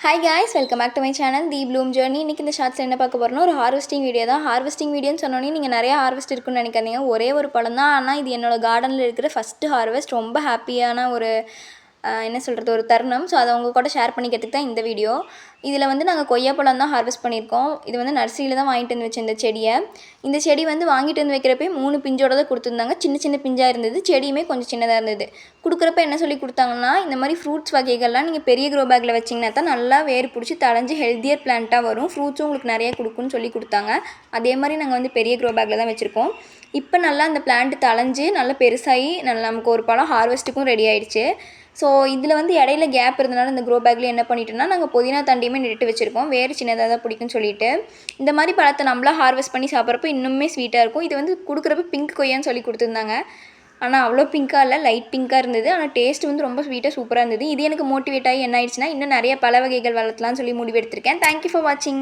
Hi guys, welcome back to my channel the bloom journey. இன்றைக்கி இந்த ஷார்ட்ஸில் என்ன பார்க்க போகிறோன்னா ஒரு ஹார்வெஸ்டிங் வீடியோ தான். ஹார்வெஸ்டிங் வீடியோன்னு சொன்னோன்னே நீங்கள் நிறைய ஹார்வெஸ்ட் இருக்குன்னு நினைக்காதீங்க. ஒரே ஒரு பழம் தான், ஆனால் இது என்னோடய கார்டனில் இருக்கிற ஃபஸ்ட்டு ஹார்வெஸ்ட். ரொம்ப ஹாப்பியான ஒரு என்ன சொல்கிறது ஒரு தருணம். ஸோ அதை உங்கள் கூட ஷேர் பண்ணிக்கிறதுக்கு தான் இந்த வீடியோ. இதில் வந்து நாங்கள் கொய்யாப்பழம் தான் ஹார்வெஸ்ட் பண்ணியிருக்கோம். இது வந்து நர்சரியில் தான் வாங்கிட்டு வந்து வச்சேன் இந்த செடியை. இந்த செடி வந்து வாங்கிட்டு வந்து வைக்கிறப்பே 3 பிஞ்சோட தான் கொடுத்துருந்தாங்க. சின்ன சின்ன பிஞ்சாக இருந்தது. செடியுமே கொஞ்சம் சின்னதாக இருந்தது. கொடுக்குறப்ப என்ன சொல்லி கொடுத்தாங்கன்னா, இந்த மாதிரி ஃப்ரூட்ஸ் வகைகள்லாம் நீங்கள் பெரிய க்ரோ பேக்கில் வச்சிங்கன்னா தான் நல்லா வேர் பிடிச்சி தழைஞ்சு ஹெல்த்தியர் பிளான்ட்டாக வரும், ஃப்ரூட்ஸும் உங்களுக்கு நிறைய கொடுக்குன்னு சொல்லி கொடுத்தாங்க. அதே மாதிரி நாங்கள் வந்து பெரிய க்ரோ பேக்கில் தான் வச்சுருக்கோம். இப்போ நல்லா அந்த பிளான்ட்டு தழைஞ்சு நல்லா பெருசாகி நல்லா நமக்கு ஒரு பழம் ஹார்வெஸ்ட்டுக்கும் ரெடி ஆகிடுச்சு. ஸோ இதில் வந்து இடையில கேப் இருந்தனால இந்த க்ரோ பேக்கில் என்ன பண்ணிட்டோன்னா, நாங்கள் புதினா தண்டியுமே நட்டு வச்சுருக்கோம். வேறு சின்னதாக தான் பிடிக்குன்னு சொல்லிட்டு. இந்த மாதிரி பழத்தை நம்மளாக ஹார்வெஸ்ட் பண்ணி சாப்பிட்றப்போ இன்னுமே ஸ்வீட்டாக இருக்கும். இது வந்து கொடுக்குறப்ப பிங்க் கொய்யான்னு சொல்லி கொடுத்துருந்தாங்க. ஆனால் அவ்வளோ பிங்காக இல்லை, லைட் பிங்காக இருந்தது. ஆனால் டேஸ்ட் வந்து ரொம்ப ஸ்வீட்டாக சூப்பராக இருந்தது. இது எனக்கு மோட்டிவேட் ஆகி என்ன ஆயிடுச்சுன்னா, இன்னும் நிறைய பழ வகைகள் வளர்த்தலாம்னு சொல்லி முடிவெடுத்திருக்கேன். தேங்க்யூ ஃபார் வாட்சிங்.